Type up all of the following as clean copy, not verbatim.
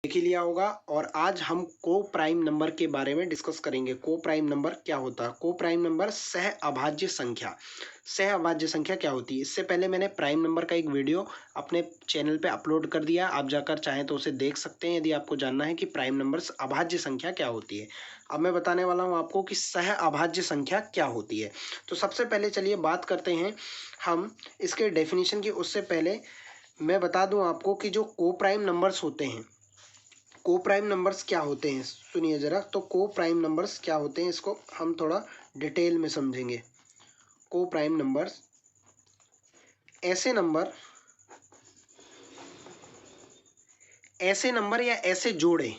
देख ही लिया होगा। और आज हम को प्राइम नंबर के बारे में डिस्कस करेंगे। को प्राइम नंबर क्या होता है? को प्राइम नंबर सह अभाज्य संख्या। सह अभाज्य संख्या क्या होती है? इससे पहले मैंने प्राइम नंबर का एक वीडियो अपने चैनल पे अपलोड कर दिया, आप जाकर चाहें तो उसे देख सकते हैं यदि आपको जानना है कि प्राइम नंबर अभाज्य संख्या क्या होती है। अब मैं बताने वाला हूँ आपको कि सह अभाज्य संख्या क्या होती है। तो सबसे पहले चलिए बात करते हैं हम इसके डेफिनेशन की। उससे पहले मैं बता दूं आपको कि जो को प्राइम नंबर्स होते हैं, को प्राइम नंबर्स क्या होते हैं, सुनिए जरा। तो को प्राइम नंबर्स क्या होते हैं, इसको हम थोड़ा डिटेल में समझेंगे। को प्राइम नंबर्स ऐसे नंबर या ऐसे जोड़े,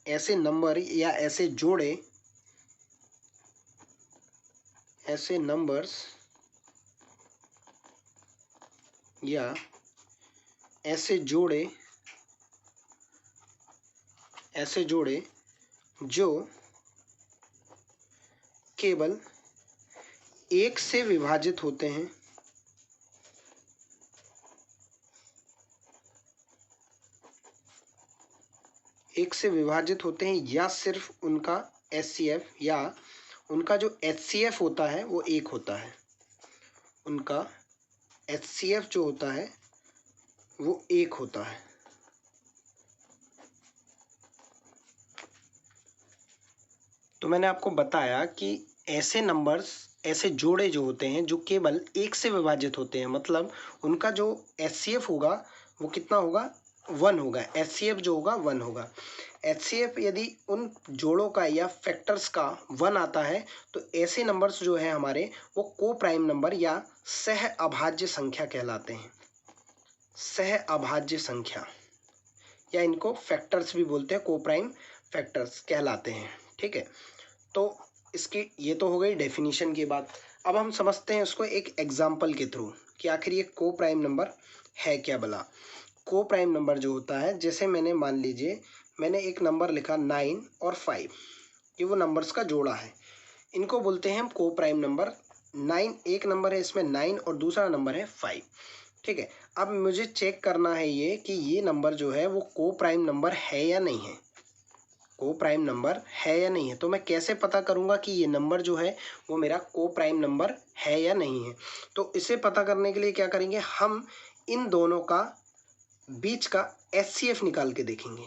ऐसे नंबर या ऐसे जोड़े, ऐसे नंबर्स या ऐसे जोड़े, ऐसे जोड़े जो केवल एक से विभाजित होते हैं, एक से विभाजित होते हैं, या सिर्फ उनका एचसीएफ या उनका जो एचसीएफ होता है वो एक होता है। उनका एचसीएफ जो होता है वो एक होता है। तो मैंने आपको बताया कि ऐसे नंबर्स, ऐसे जोड़े जो होते हैं जो केवल एक से विभाजित होते हैं, मतलब उनका जो एचसीएफ होगा वो कितना होगा? 1 होगा। एचसीएफ जो होगा 1 होगा। एचसीएफ यदि उन जोड़ों का या फैक्टर्स का 1 आता है तो ऐसे नंबर्स जो है हमारे वो को प्राइम नंबर या सह अभाज्य संख्या कहलाते हैं। सह अभाज्य संख्या, या इनको फैक्टर्स भी बोलते हैं, को प्राइम फैक्टर्स कहलाते हैं। ठीक है, तो इसकी ये तो हो गई डेफिनेशन की बात। अब हम समझते हैं उसको एक एग्जाम्पल के थ्रू कि आखिर ये को प्राइम नंबर है क्या भला। को प्राइम नंबर जो होता है, जैसे मैंने मान लीजिए मैंने एक नंबर लिखा 9 और 5, ये वो नंबर्स का जोड़ा है, इनको बोलते हैं हम को प्राइम नंबर। 9 एक नंबर है, इसमें 9 और दूसरा नंबर है 5। ठीक है, अब मुझे चेक करना है ये कि ये नंबर जो है वो को प्राइम नंबर है या नहीं है। को प्राइम नंबर है या नहीं है, तो मैं कैसे पता करूंगा कि ये नंबर जो है वो मेरा को प्राइम नंबर है या नहीं है? तो इसे पता करने के लिए क्या करेंगे, हम इन दोनों का बीच का एचसीएफ निकाल के देखेंगे।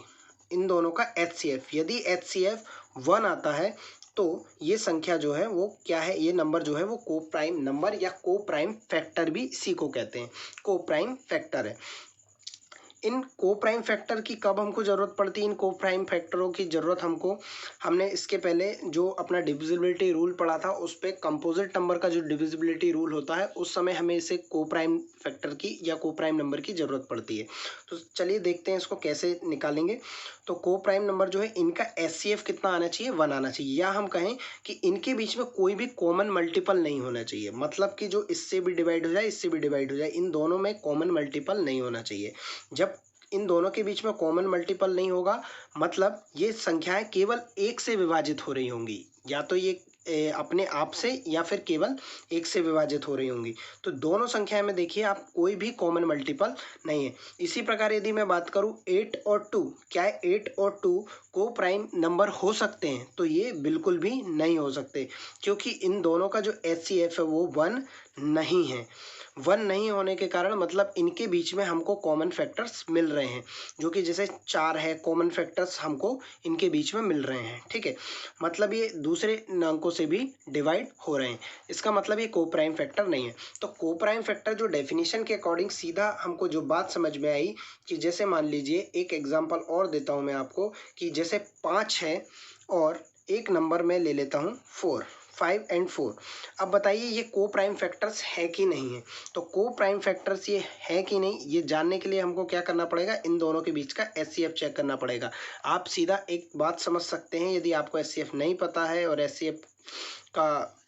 इन दोनों का एचसीएफ, यदि एचसीएफ 1 आता है तो ये संख्या जो है वो क्या है, ये नंबर जो है वो को प्राइम नंबर या को प्राइम फैक्टर भी इसी को कहते हैं, को प्राइम फैक्टर है। इन को प्राइम फैक्टर की कब हमको ज़रूरत पड़ती है? इन को प्राइम फैक्टरों की ज़रूरत हमने इसके पहले जो अपना डिविजिबिलिटी रूल पढ़ा था उस पर, कंपोजिट नंबर का जो डिविजिबिलिटी रूल होता है उस समय हमें इसे को प्राइम फैक्टर की या को प्राइम नंबर की ज़रूरत पड़ती है। तो चलिए देखते हैं इसको कैसे निकालेंगे। तो को प्राइम नंबर जो है इनका एचसीएफ कितना आना चाहिए? 1 आना चाहिए, या हम कहें कि इनके बीच में कोई भी कॉमन मल्टीपल नहीं होना चाहिए, मतलब कि जो इससे भी डिवाइड हो जाए, इससे भी डिवाइड हो जाए, इन दोनों में कॉमन मल्टीपल नहीं होना चाहिए। जब इन दोनों के बीच में कॉमन मल्टीपल नहीं होगा, मतलब ये संख्याएं केवल एक से विभाजित हो रही होंगी, या तो ये अपने आप से या फिर केवल एक से विभाजित हो रही होंगी। तो दोनों संख्याएं में देखिए आप कोई भी कॉमन मल्टीपल नहीं है। इसी प्रकार यदि मैं बात करूं 8 और 2, क्या है 8 और 2 को प्राइम नंबर हो सकते हैं? तो ये बिल्कुल भी नहीं हो सकते, क्योंकि इन दोनों का जो एचसीएफ है वो 1 नहीं है। 1 नहीं होने के कारण मतलब इनके बीच में हमको कॉमन फैक्टर्स मिल रहे हैं, जो कि जैसे 4 है, कॉमन फैक्टर्स हमको इनके बीच में मिल रहे हैं। ठीक है, मतलब ये दूसरे अंकों से भी डिवाइड हो रहे हैं, इसका मतलब ये को प्राइम फैक्टर नहीं है। तो को प्राइम फैक्टर जो डेफिनेशन के अकॉर्डिंग सीधा हमको जो बात समझ में आई कि जैसे मान लीजिए एक एग्जांपल और देता हूँ मैं आपको, कि जैसे 5 है और एक नंबर में ले लेता हूँ 4, 5 एंड 4। अब बताइए ये को प्राइम फैक्टर्स है कि नहीं है? तो को प्राइम फैक्टर्स ये है कि नहीं, ये जानने के लिए हमको क्या करना पड़ेगा, इन दोनों के बीच का एचसीएफ चेक करना पड़ेगा। आप सीधा एक बात समझ सकते हैं, यदि आपको एचसीएफ नहीं पता है और एचसीएफ का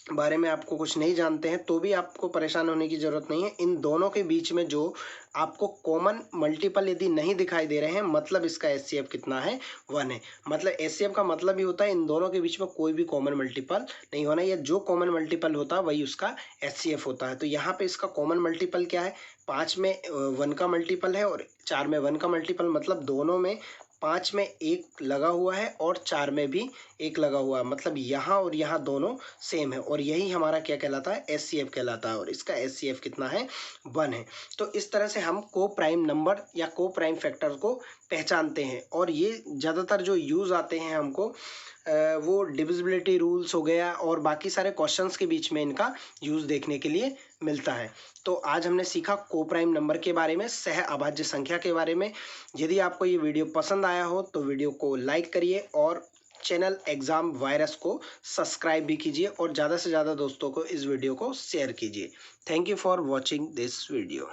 बारे में आपको कुछ नहीं जानते हैं तो भी आपको परेशान होने की ज़रूरत नहीं है। इन दोनों के बीच में जो आपको कॉमन मल्टीपल यदि नहीं दिखाई दे रहे हैं, मतलब इसका एचसीएफ कितना है, 1 है। मतलब एचसीएफ का मतलब ही होता है इन दोनों के बीच में कोई भी कॉमन मल्टीपल नहीं होना, या जो कॉमन मल्टीपल होता है वही उसका एचसीएफ होता है। तो यहाँ पे इसका कॉमन मल्टीपल क्या है, 5 में 1 का मल्टीपल है और 4 में 1 का मल्टीपल, मतलब दोनों में 5 में 1 लगा हुआ है और 4 में भी 1 लगा हुआ है, मतलब यहाँ और यहाँ दोनों सेम है, और यही हमारा क्या कहलाता है, एचसीएफ कहलाता है, और इसका एचसीएफ कितना है, 1 है। तो इस तरह से हम को प्राइम नंबर या को प्राइम फैक्टर को पहचानते हैं, और ये ज़्यादातर जो यूज़ आते हैं हमको वो डिविजिबिलिटी रूल्स हो गया और बाकी सारे क्वेश्चंस के बीच में इनका यूज़ देखने के लिए मिलता है। तो आज हमने सीखा को प्राइम नंबर के बारे में, सह अभाज्य संख्या के बारे में। यदि आपको ये वीडियो पसंद आया हो तो वीडियो को लाइक करिए और चैनल एग्जाम वायरस को सब्सक्राइब भी कीजिए, और ज़्यादा से ज़्यादा दोस्तों को इस वीडियो को शेयर कीजिए। Thank you for watching this video.